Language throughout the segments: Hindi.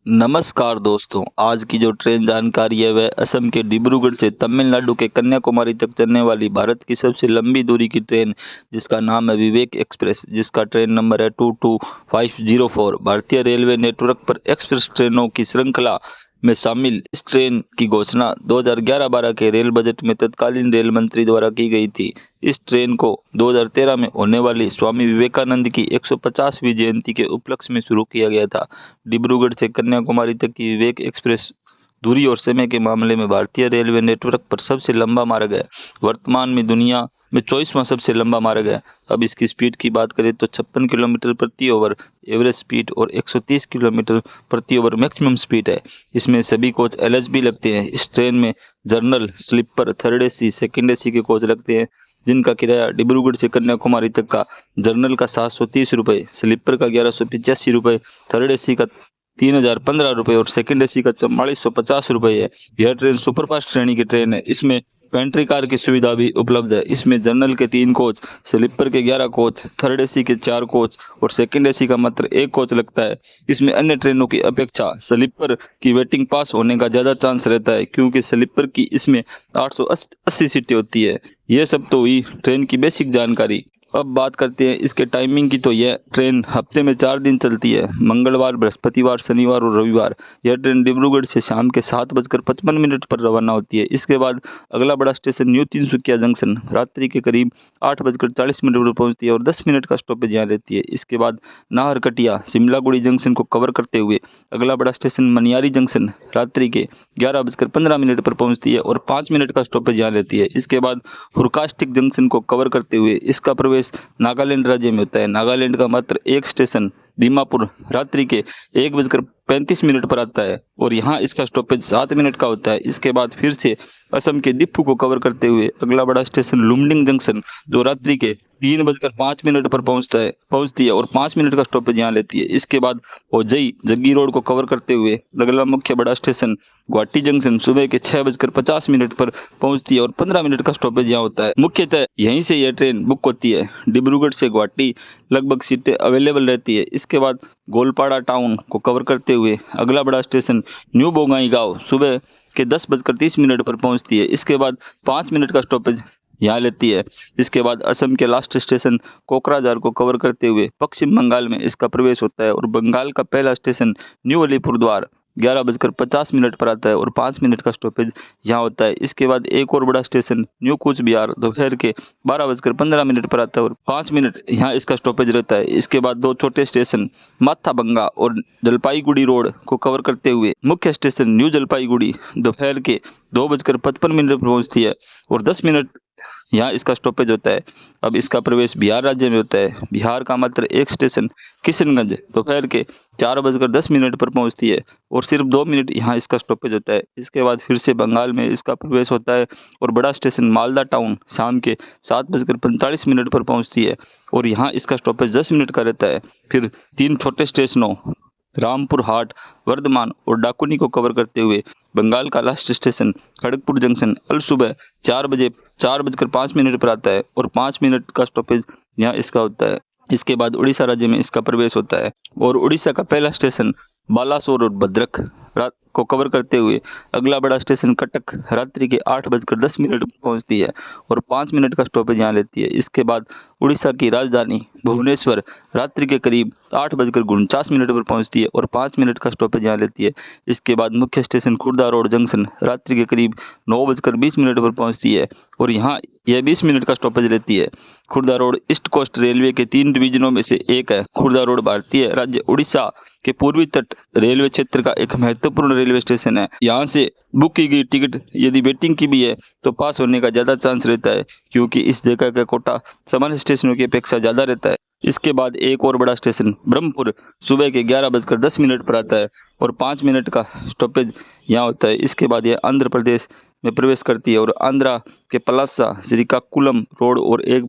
नमस्कार दोस्तों, आज की जो ट्रेन जानकारी है वह असम के डिब्रूगढ़ से तमिलनाडु के कन्याकुमारी तक चलने वाली भारत की सबसे लंबी दूरी की ट्रेन जिसका नाम है विवेक एक्सप्रेस, जिसका ट्रेन नंबर है 22504। भारतीय रेलवे नेटवर्क पर एक्सप्रेस ट्रेनों की श्रृंखला में शामिल इस ट्रेन की घोषणा 2011-12 के रेल बजट में तत्कालीन रेल मंत्री द्वारा की गई थी। इस ट्रेन को 2013 में होने वाली स्वामी विवेकानंद की 150वीं जयंती के उपलक्ष्य में शुरू किया गया था। डिब्रूगढ़ से कन्याकुमारी तक की विवेक एक्सप्रेस दूरी और समय के मामले में भारतीय रेलवे नेटवर्क पर सबसे लंबा मार्ग है। वर्तमान में दुनिया में 24वां सबसे लंबा मार्ग है। अब इसकी स्पीड की बात करें तो 56 किलोमीटर प्रति ओवर एवरेज स्पीड और 130 किलोमीटर प्रति ओवर मैक्सिमम स्पीड है। इसमें सभी कोच एलएचबी लगते हैं। इस ट्रेन में general, sleeper, third AC, second AC के कोच लगते हैं, जिनका किराया डिब्रूगढ़ से कन्याकुमारी तक का जनरल का 730 रुपये, स्लीपर का 1185 रुपये, थर्ड एसी का 3015 रुपये और सेकंड एसी का 4450 रुपये है। यह ट्रेन सुपरफास्ट श्रेणी की ट्रेन है। इसमें पेंट्री कार की सुविधा भी उपलब्ध है। इसमें जनरल के 3 कोच, स्लीपर के 11 कोच, थर्ड एसी के 4 कोच और सेकंड एसी का मात्र 1 कोच लगता है। इसमें अन्य ट्रेनों की अपेक्षा स्लीपर की वेटिंग पास होने का ज्यादा चांस रहता है, क्योंकि स्लीपर की इसमें 880 सीटें होती है। ये सब तो हुई ट्रेन की बेसिक जानकारी। अब बात करते हैं इसके टाइमिंग की। तो यह ट्रेन हफ्ते में 4 दिन चलती है, मंगलवार, बृहस्पतिवार, शनिवार और रविवार। यह ट्रेन डिब्रूगढ़ से शाम के 7:55 पर रवाना होती है। इसके बाद अगला बड़ा स्टेशन न्यू तिनसुकिया जंक्शन रात्रि के करीब 8:40 पर पहुंचती है और 10 मिनट का स्टॉपेज यहाँ लेती है। इसके बाद नाहरकटिया शिमलागुड़ी जंक्शन को कवर करते हुए अगला बड़ा स्टेशन मनियारी जंक्शन रात्रि के 11:15 पर पहुंचती है और 5 मिनट का स्टॉपेज यहाँ लेती है। इसके बाद हुरकास्टिक जंक्शन को कवर करते हुए इसका प्रवेश नागालैंड राज्य में होता है। नागालैंड का मात्र एक स्टेशन दीमापुर रात्रि के 1:35 पर आता है और यहाँ इसका स्टॉपेज 7 मिनट का होता है। इसके बाद फिर से असम के दीपू को कवर करते हुए अगला बड़ा स्टेशन लुमडिंग जंक्शन, जो रात्रि के 3:05 पर पहुंचती है और 5 मिनट का स्टॉपेज यहाँ लेती है। इसके बाद ओजई जग्गी रोड को कवर करते हुए अगला मुख्य बड़ा स्टेशन गुवाहाटी जंक्शन सुबह के 6:50 पर पहुंचती है और 15 मिनट का स्टॉपेज यहाँ होता है। मुख्यतः यहीं से यह ट्रेन बुक होती है। डिब्रूगढ़ से गुवाहाटी लगभग सीटें अवेलेबल रहती है। इसके बाद गोलपाड़ा टाउन को कवर करते हुए अगला बड़ा स्टेशन न्यू बोंगाईगांव सुबह के 10:30 पर पहुंचती है। इसके बाद 5 मिनट का स्टॉपेज यहाँ लेती है। इसके बाद असम के लास्ट स्टेशन कोकराझार को कवर करते हुए पश्चिम बंगाल में इसका प्रवेश होता है और बंगाल का पहला स्टेशन न्यू अलीपुरद्वार 11:50 पर आता है और 5 मिनट का स्टॉपेज यहाँ होता है। इसके बाद एक और बड़ा स्टेशन न्यू कूच बिहार दोपहर के 12:15 पर आता है और 5 मिनट यहाँ इसका स्टॉपेज रहता है। इसके बाद 2 छोटे स्टेशन माथाबंगा और जलपाईगुड़ी रोड को कवर करते हुए मुख्य स्टेशन न्यू जलपाईगुड़ी दोपहर के 2:55 पर पहुंचती है और 10 मिनट यहाँ इसका स्टॉपेज होता है। अब इसका प्रवेश बिहार राज्य में होता है। बिहार का मात्र एक स्टेशन किशनगंज दोपहर के 4:10 पर पहुंचती है और सिर्फ 2 मिनट यहाँ इसका स्टॉपेज होता है। इसके बाद फिर से बंगाल में इसका प्रवेश होता है और बड़ा स्टेशन मालदा टाउन शाम के 7:45 पर पहुंचती है और यहाँ इसका स्टॉपेज 10 मिनट का रहता है। फिर 3 छोटे स्टेशनों रामपुर हाट, वर्धमान और डाकुनी को कवर करते हुए बंगाल का लास्ट स्टेशन खड़गपुर जंक्शन अल सुबह 4:05 पर आता है और 5 मिनट का स्टॉपेज यहाँ इसका होता है। इसके बाद उड़ीसा राज्य में इसका प्रवेश होता है और उड़ीसा का पहला स्टेशन बालासोर और भद्रक रात को कवर करते हुए अगला बड़ा स्टेशन कटक रात्रि के 8:10 पर पहुंचती है और 5 मिनट का स्टॉपेज यहाँ लेती है। इसके बाद उड़ीसा की राजधानी भुवनेश्वर रात्रि के करीब 8:49 पर पहुंचती है और 5 मिनट का स्टॉपेज यहाँ लेती है। इसके बाद मुख्य स्टेशन खुर्दा रोड जंक्शन रात्रि के करीब 9:20 पर पहुंचती है और यहाँ यह 20 मिनट का स्टॉपेज लेती है। Khurda Road East Coast Railway के 3 डिवीजनों में से एक है। खुर्दा रोड भारतीय राज्य उड़ीसा के पूर्वी तट रेलवे क्षेत्र का एक महत्वपूर्ण रेलवे स्टेशन है। यहाँ से बुक की गई टिकट यदि वेटिंग की भी है तो पास होने का ज्यादा चांस रहता है, क्योंकि इस जगह का कोटा सामान्य स्टेशनों की अपेक्षा ज्यादा रहता है। इसके बाद एक और बड़ा स्टेशन ब्रह्मपुर सुबह के 11:10 पर आता है और 5 मिनट का स्टॉपेज यहाँ होता है। इसके बाद यह आंध्र प्रदेश में प्रवेश करती है और आंध्रा के पलासा, श्रीकाकुलम रोड और एक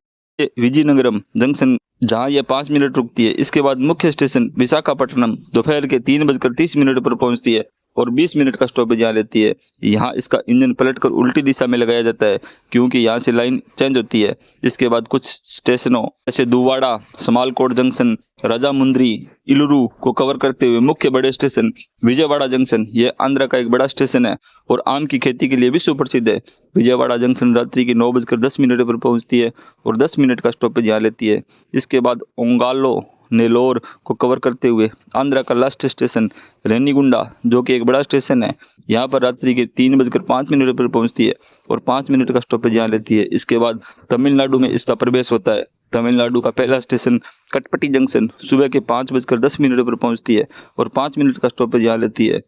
विजयनगरम जंक्शन जहां यह 5 मिनट रुकती है। इसके बाद मुख्य स्टेशन विशाखापट्टनम दोपहर के 3:30 पर पहुंचती है और 20 मिनट का स्टॉपेज यहाँ लेती है। यहाँ इसका इंजन पलटकर उल्टी दिशा में लगाया जाता है क्योंकि यहाँ से लाइन चेंज होती है। इसके बाद कुछ स्टेशनों जैसे दुवाड़ा, समालकोट जंक्शन, राजामुंद्री, इलुरु को कवर करते हुए मुख्य बड़े स्टेशन विजयवाड़ा जंक्शन, ये आंध्र का एक बड़ा स्टेशन है और आम की खेती के लिए भी सुप्रसिद्ध है। विजयवाड़ा जंक्शन रात्रि के 9:10 पर पहुंचती है और 10 मिनट का स्टॉपेज यहाँ लेती है। इसके बाद ओंगालो, नेलोर को कवर करते हुए आंध्रा का लास्ट स्टेशन रेनीगुंडा, जो कि एक बड़ा स्टेशन है, यहाँ पर रात्रि के 3:05 पर पहुंचती है और 5 मिनट का स्टॉपेज यहाँ लेती है। इसके बाद तमिलनाडु में इसका प्रवेश होता है। तमिलनाडु का पहला स्टेशन कटपटी जंक्शन सुबह के 5:10 पर पहुंचती है और 5 मिनट का स्टॉपेज यहाँ लेती है।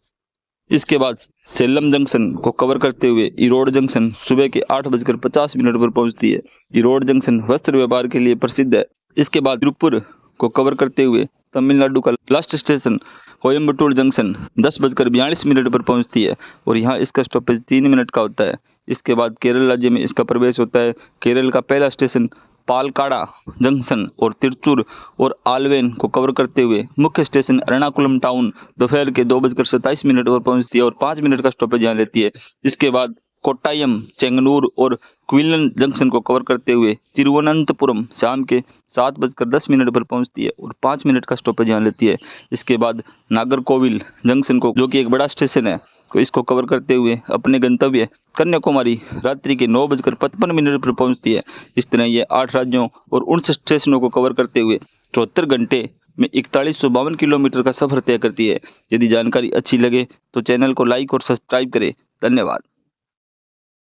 इसके बाद सेलम जंक्शन को कवर करते हुए इरोड जंक्शन सुबह के 8:50 पर पहुंचती है। इरोड जंक्शन वस्त्र व्यापार के लिए प्रसिद्ध है। इसके बाद तिरुपुर को कवर करते हुए तमिलनाडु का लास्ट स्टेशन कोयम्बटूर जंक्शन 10:42 पर पहुंचती है और यहाँ इसका स्टॉपेज 3 मिनट का होता है। इसके बाद केरल राज्य में इसका प्रवेश होता है। केरल का पहला स्टेशन पालकाड़ा जंक्शन और तिरुचूर और आलवेन को कवर करते हुए मुख्य स्टेशन एर्नाकुलम टाउन दोपहर के 2:27 पर पहुंचती है और 5 मिनट का स्टॉपेज यहाँ लेती है। इसके बाद कोट्टायम, चेंगनूर और क्विलन जंक्शन को कवर करते हुए तिरुवनंतपुरम शाम के 7:10 पर पहुंचती है और 5 मिनट का स्टॉपेज यहाँ लेती है। इसके बाद नागरकोविल जंक्शन को, जो कि एक बड़ा स्टेशन है, को इसको कवर करते हुए अपने गंतव्य कन्याकुमारी रात्रि के 9:55 पर पहुंचती है। इस तरह ये 8 राज्यों और 59 स्टेशनों को कवर करते हुए 74 घंटे में 4152 किलोमीटर का सफर तय करती है। यदि जानकारी अच्छी लगे तो चैनल को लाइक और सब्सक्राइब करें। धन्यवाद।